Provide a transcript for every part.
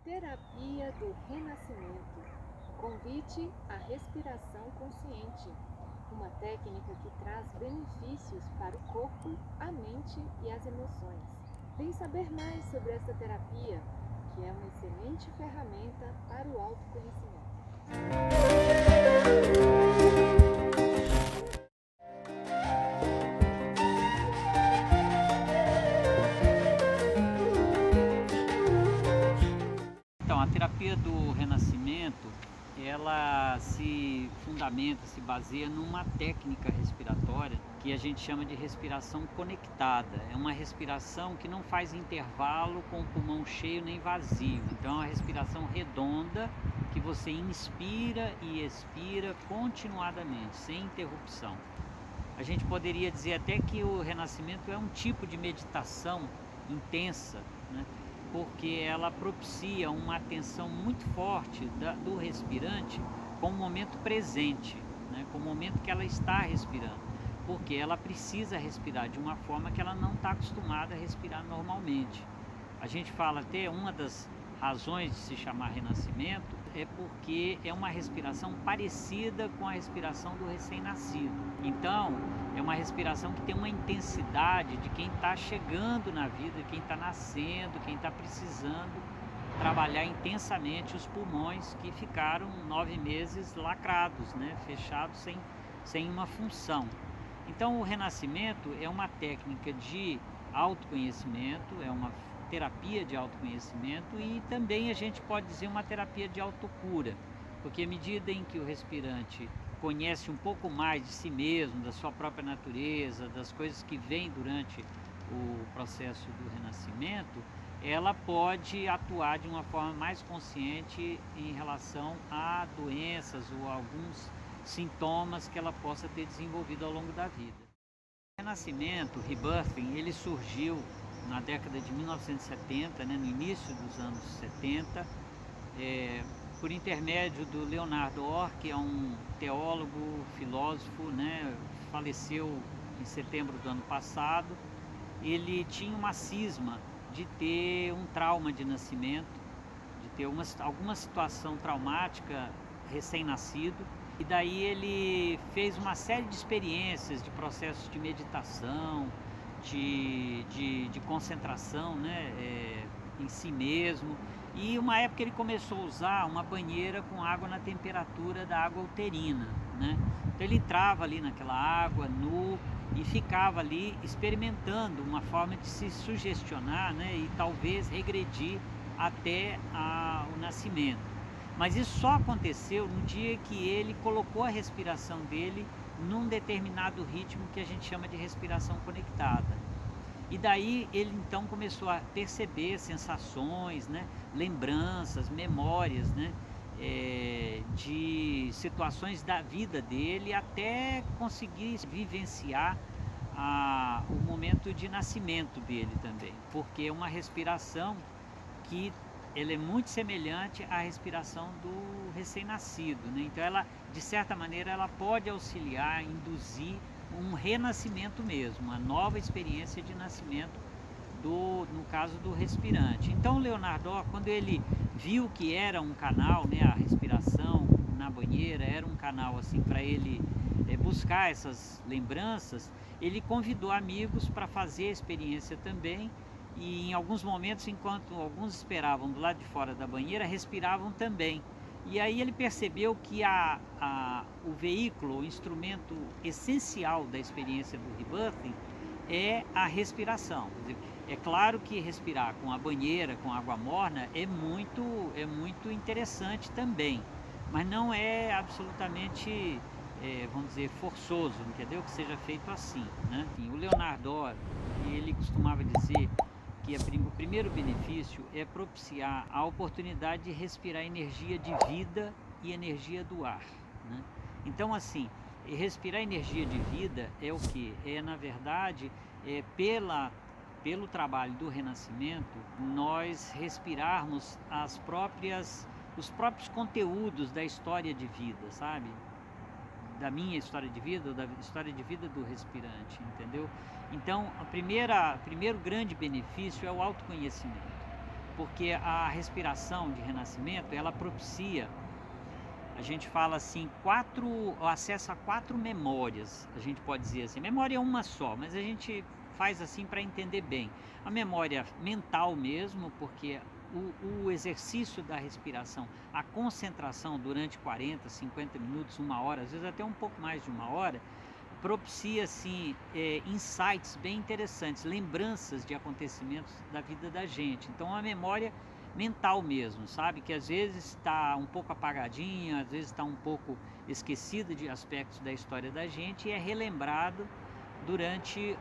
Terapia do Renascimento. Convite à respiração consciente. Uma técnica que traz benefícios para o corpo, a mente e as emoções. Vem saber mais sobre essa terapia, que é uma excelente ferramenta para o autoconhecimento. Então, a terapia do renascimento, ela se fundamenta, se baseia numa técnica respiratória que a gente chama de respiração conectada. É uma respiração que não faz intervalo com o pulmão cheio nem vazio. Então, é uma respiração redonda que você inspira e expira continuadamente, sem interrupção. A gente poderia dizer até que o renascimento é um tipo de meditação intensa, né? Porque ela propicia uma atenção muito forte do respirante com o momento presente, né? Com o momento que ela está respirando, porque ela precisa respirar de uma forma que ela não está acostumada a respirar normalmente. A gente fala até uma das razões de se chamar renascimento é porque é uma respiração parecida com a respiração do recém-nascido. Então, é uma respiração que tem uma intensidade de quem está chegando na vida, quem está nascendo, quem está precisando trabalhar intensamente os pulmões que ficaram 9 meses lacrados, né? Fechados sem uma função. Então, o renascimento é uma técnica de autoconhecimento, é uma terapia de autoconhecimento e também a gente pode dizer uma terapia de autocura, porque à medida em que o respirante conhece um pouco mais de si mesmo, da sua própria natureza, das coisas que vêm durante o processo do renascimento, ela pode atuar de uma forma mais consciente em relação a doenças ou a alguns sintomas que ela possa ter desenvolvido ao longo da vida. O renascimento, o rebirthing, ele surgiu na década de 1970, né, no início dos anos 70, por intermédio do Leonardo Orr, que é um teólogo, filósofo, né, faleceu em setembro do ano passado. Ele tinha uma cisma de ter um trauma de nascimento, de ter alguma situação traumática recém-nascido, e daí ele fez uma série de experiências, de processos de meditação, de concentração, né, em si mesmo. E uma época ele começou a usar uma banheira com água na temperatura da água uterina, né? Então ele entrava ali naquela água nu e ficava ali experimentando uma forma de se sugestionar, né, e talvez regredir até o nascimento. Mas isso só aconteceu no dia que ele colocou a respiração dele num determinado ritmo que a gente chama de respiração conectada. E daí ele então começou a perceber sensações, né, lembranças, memórias, né, de situações da vida dele, até conseguir vivenciar o momento de nascimento dele também, porque é uma respiração que ela é muito semelhante à respiração do recém-nascido, né? Então ela, de certa maneira, ela pode auxiliar, induzir um renascimento mesmo, uma nova experiência de nascimento no caso do respirante. Então o Leonardo, quando ele viu que era um canal, né, a respiração na banheira era um canal assim para ele buscar essas lembranças, ele convidou amigos para fazer a experiência também. E em alguns momentos, enquanto alguns esperavam do lado de fora da banheira, respiravam também. E aí ele percebeu que o veículo, o instrumento essencial da experiência do rebirthing é a respiração. É claro que respirar com a banheira, com água morna, é muito interessante também, mas não é absolutamente, vamos dizer, forçoso, entendeu? Que seja feito assim, né? O Leonardo Orr, ele costumava dizer que o primeiro benefício é propiciar a oportunidade de respirar energia de vida e energia do ar, né? Então, assim, respirar energia de vida é o que? Na verdade, pelo trabalho do renascimento, nós respirarmos os próprios conteúdos da história de vida, sabe? Da minha história de vida, ou da história de vida do respirante, entendeu? Então, primeiro grande benefício é o autoconhecimento. porque a respiração de renascimento, ela propicia, a gente fala assim, o acesso a 4 memórias, a gente pode dizer assim. Memória é uma só, mas a gente faz assim para entender bem. A memória mental mesmo, porque o exercício da respiração, a concentração durante 40, 50 minutos, 1 hora, às vezes até um pouco mais de 1 hora, propicia assim, insights bem interessantes, lembranças de acontecimentos da vida da gente. Então a memória mental mesmo, sabe? Que às vezes está um pouco apagadinha, às vezes está um pouco esquecida de aspectos da história da gente e é relembrado durante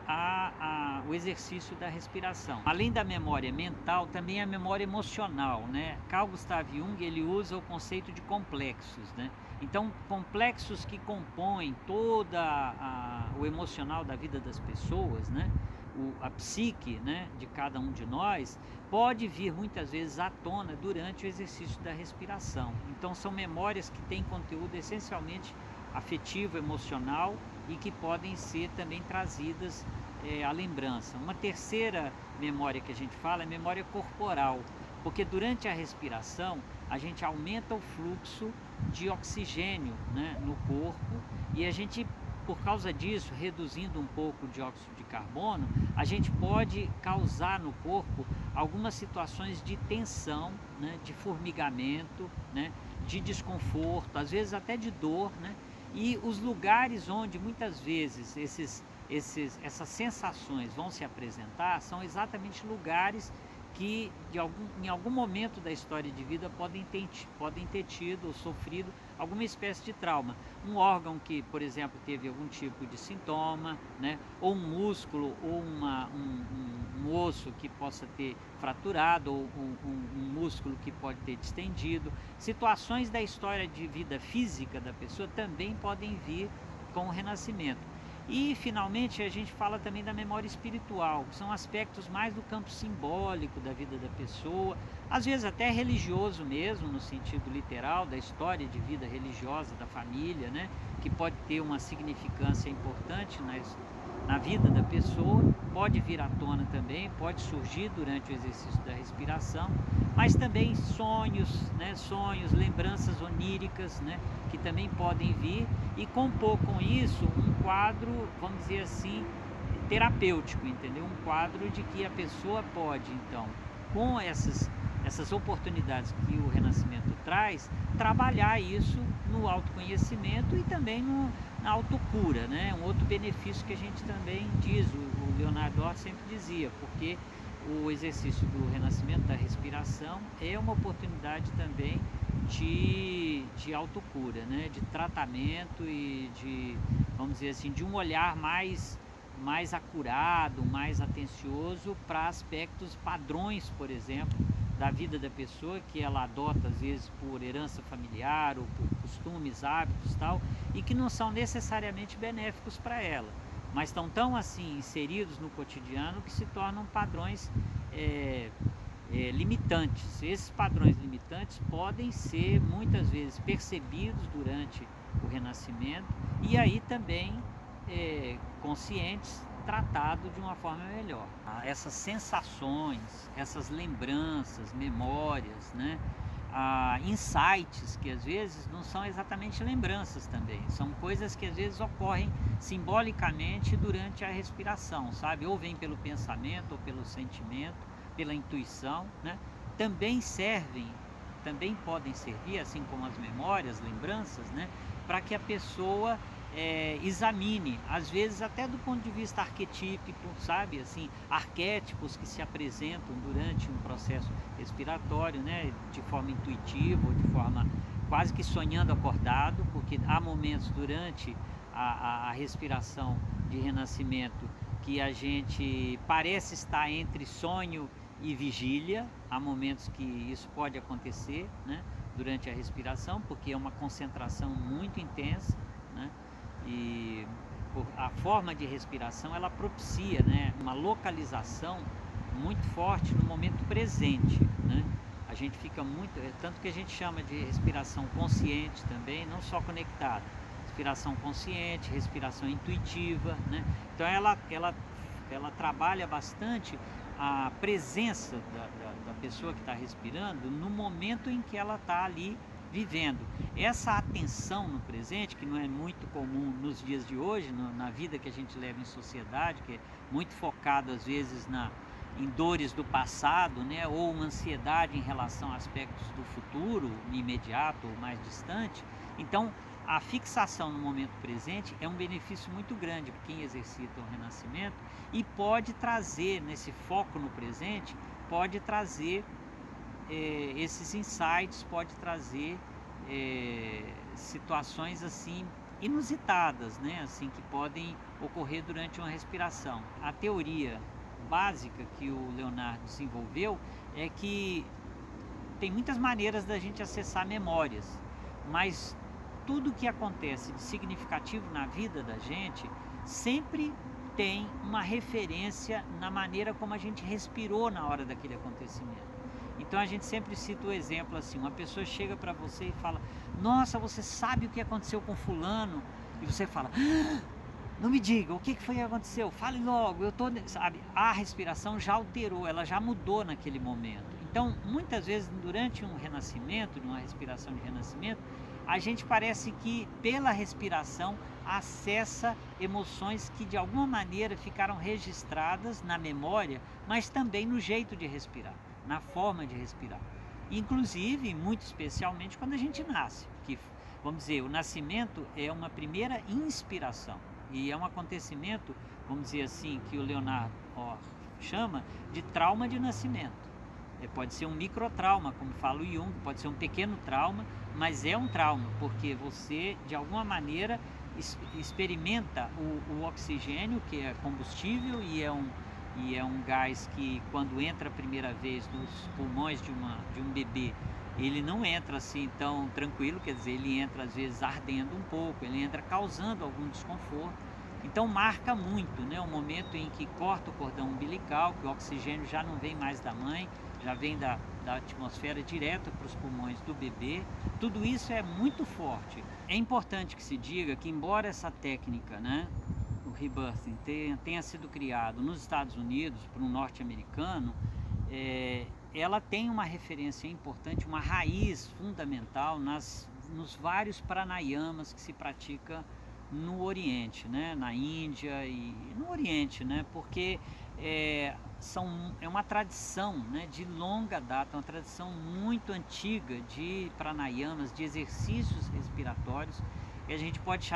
o exercício da respiração. Além da memória mental, também a memória emocional, né? Carl Gustav Jung, ele usa o conceito de complexos, né? Então, complexos que compõem o emocional da vida das pessoas, né? A psique, né, de cada um de nós, pode vir muitas vezes à tona durante o exercício da respiração. Então, são memórias que têm conteúdo essencialmente afetivo, emocional e que podem ser também trazidas à lembrança. Uma terceira memória que a gente fala é memória corporal, porque durante a respiração a gente aumenta o fluxo de oxigênio, né, no corpo, e a gente, por causa disso, reduzindo um pouco o dióxido de carbono, a gente pode causar no corpo algumas situações de tensão, né, de formigamento, né, de desconforto, às vezes até de dor, né? E os lugares onde muitas vezes essas sensações vão se apresentar são exatamente lugares que em algum momento da história de vida podem ter tido ou sofrido alguma espécie de trauma. Um órgão que, por exemplo, teve algum tipo de sintoma, né? Ou um músculo, ou um osso que possa ter fraturado, ou um músculo que pode ter distendido. Situações da história de vida física da pessoa também podem vir com o renascimento. E, finalmente, a gente fala também da memória espiritual, que são aspectos mais do campo simbólico da vida da pessoa, às vezes até religioso mesmo, no sentido literal, da história de vida religiosa da família, né? Que pode ter uma significância importante na vida da pessoa, pode vir à tona também, pode surgir durante o exercício da respiração, mas também sonhos, né? Sonhos, lembranças oníricas, né? Que também podem vir e compor com isso um quadro, vamos dizer assim, terapêutico, entendeu? Um quadro de que a pessoa pode, então, com essas oportunidades que o renascimento traz, trabalhar isso no autoconhecimento e também na autocura, né? Um outro benefício que a gente também diz, o Leonardo Orte sempre dizia, porque o exercício do renascimento da respiração é uma oportunidade também de autocura, né? De tratamento e de, vamos dizer assim, de um olhar mais acurado, mais atencioso para aspectos, padrões, por exemplo, da vida da pessoa que ela adota às vezes por herança familiar ou por costumes, hábitos tal, e que não são necessariamente benéficos para ela, mas estão tão assim inseridos no cotidiano que se tornam padrões limitantes. Esses padrões limitantes podem ser muitas vezes percebidos durante o renascimento e aí também conscientes, tratado de uma forma melhor. Essas sensações, essas lembranças, memórias, né? Insights que às vezes não são exatamente lembranças também, são coisas que às vezes ocorrem simbolicamente durante a respiração, sabe? Ou vem pelo pensamento, ou pelo sentimento, pela intuição, né? Também podem servir, assim como as memórias, lembranças, né? Para que a pessoa examine, às vezes até do ponto de vista arquetípico, sabe, assim, arquétipos que se apresentam durante um processo respiratório, né, de forma intuitiva ou de forma quase que sonhando acordado, porque há momentos durante a respiração de renascimento que a gente parece estar entre sonho e vigília, há momentos que isso pode acontecer, né, durante a respiração, porque é uma concentração muito intensa, né? E a forma de respiração ela propicia, né, uma localização muito forte no momento presente, né? A gente fica muito, tanto que a gente chama de respiração consciente também, não só conectada, respiração consciente, respiração intuitiva, né? Então ela trabalha bastante a presença da pessoa que está respirando no momento em que ela está ali vivendo. Essa atenção no presente, que não é muito comum nos dias de hoje, na vida que a gente leva em sociedade, que é muito focado às vezes em dores do passado, né, ou uma ansiedade em relação a aspectos do futuro, imediato ou mais distante. Então, a fixação no momento presente é um benefício muito grande para quem exercita o renascimento e pode trazer, nesse foco no presente, pode trazer esses insights, pode trazer situações assim inusitadas, né, assim, que podem ocorrer durante uma respiração. A teoria básica que o Leonardo desenvolveu é que tem muitas maneiras da gente acessar memórias, mas tudo que acontece de significativo na vida da gente sempre tem uma referência na maneira como a gente respirou na hora daquele acontecimento. Então a gente sempre cita o exemplo assim, uma pessoa chega para você e fala: nossa, você sabe o que aconteceu com fulano? E você fala: não me diga, o que foi que aconteceu? Fale logo, sabe? A respiração já alterou, ela já mudou naquele momento. Então, muitas vezes, durante um renascimento, numa respiração de renascimento, a gente parece que, pela respiração, acessa emoções que, de alguma maneira, ficaram registradas na memória, mas também no jeito de respirar, na forma de respirar. Inclusive, muito especialmente, quando a gente nasce, que, vamos dizer, o nascimento é uma primeira inspiração. E é um acontecimento, vamos dizer assim, que o Leonardo chama de trauma de nascimento. Pode ser um microtrauma, como fala o Jung, pode ser um pequeno trauma, mas é um trauma, porque você, de alguma maneira, experimenta o oxigênio, que é combustível e é um gás que, quando entra a primeira vez nos pulmões de um bebê, ele não entra assim tão tranquilo, quer dizer, ele entra às vezes ardendo um pouco, ele entra causando algum desconforto. Então marca muito, né, o momento em que corta o cordão umbilical, que o oxigênio já não vem mais da mãe, já vem da atmosfera direto para os pulmões do bebê. Tudo isso é muito forte. É importante que se diga que, embora essa técnica, né, o rebirthing, tenha sido criado nos Estados Unidos por um norte-americano, ela tem uma referência importante, uma raiz fundamental nos vários pranayamas que se pratica no Oriente, né? Na Índia e no Oriente, né? Porque é uma tradição, né, de longa data, uma tradição muito antiga de pranayamas, de exercícios respiratórios, que a gente pode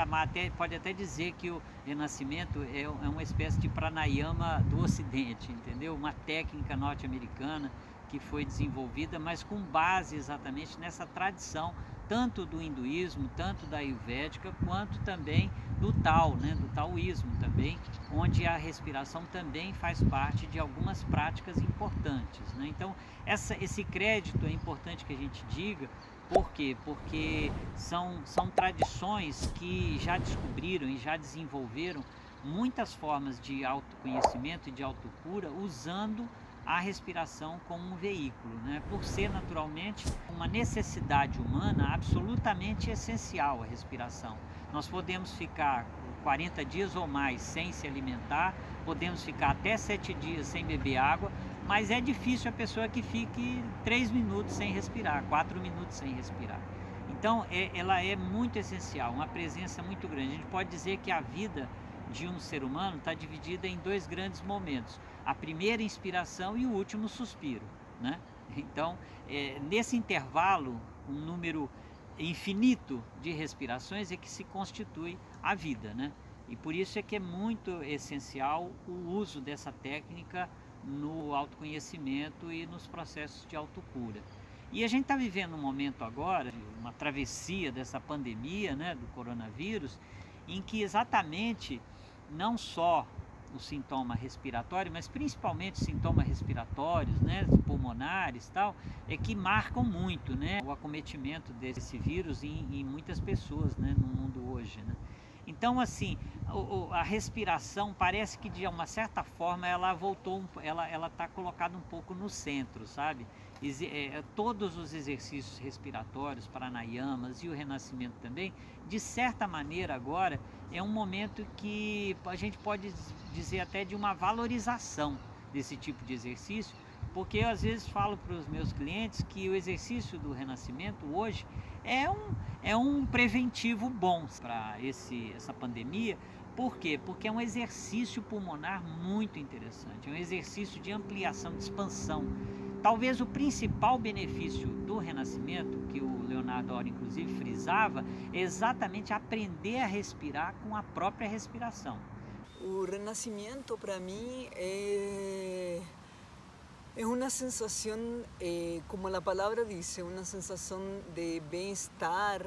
até dizer que o renascimento é uma espécie de pranayama do Ocidente, entendeu? Uma técnica norte-americana que foi desenvolvida, mas com base exatamente nessa tradição, tanto do hinduísmo, tanto da ayurvédica, quanto também do Tao, né, do taoísmo também, onde a respiração também faz parte de algumas práticas importantes, né? Então, esse crédito é importante que a gente diga. Por quê? Porque são tradições que já descobriram e já desenvolveram muitas formas de autoconhecimento e de autocura usando a respiração como um veículo, né? Por ser naturalmente uma necessidade humana absolutamente essencial a respiração. Nós podemos ficar 40 dias ou mais sem se alimentar, podemos ficar até 7 dias sem beber água, mas é difícil a pessoa que fique 3 minutos sem respirar, 4 minutos sem respirar. Então ela é muito essencial, uma presença muito grande. A gente pode dizer que a vida de um ser humano está dividida em 2 grandes momentos: a primeira inspiração e o último suspiro, né? Então, nesse intervalo, um número infinito de respirações é que se constitui a vida, né? E por isso é que é muito essencial o uso dessa técnica no autoconhecimento e nos processos de autocura. E a gente está vivendo um momento agora, uma travessia dessa pandemia, né, do coronavírus, em que exatamente não só o sintoma respiratório, mas principalmente sintomas respiratórios, né, pulmonares e tal, é que marcam muito, né, o acometimento desse vírus em muitas pessoas, né, no mundo hoje, né? Então, assim, a respiração parece que, de uma certa forma, ela voltou, ela está colocada um pouco no centro, sabe? Todos os exercícios respiratórios, pranayamas e o renascimento também, de certa maneira agora, é um momento que a gente pode dizer até de uma valorização desse tipo de exercício, porque eu às vezes falo para os meus clientes que o exercício do renascimento hoje é um preventivo bom para essa pandemia. Por quê? Porque é um exercício pulmonar muito interessante, é um exercício de ampliação, de expansão. Talvez o principal benefício do renascimento, que o Leonardo Ora inclusive frisava, é exatamente aprender a respirar com a própria respiração. O renascimento para mim é uma sensação, como a palavra diz, é uma sensação de bem-estar,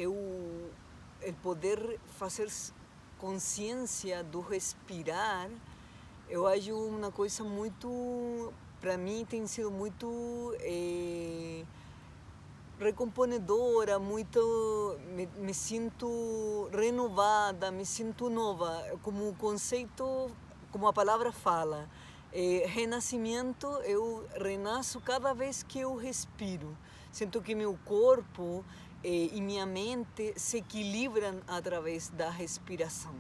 o poder fazer consciência do respirar. Eu acho uma coisa muito, para mim tem sido muito recomponedora, me sinto renovada, me sinto nova, como o conceito, como a palavra fala. Renascimento, eu renasço cada vez que eu respiro. Sinto que meu corpo e minha mente se equilibram através da respiração.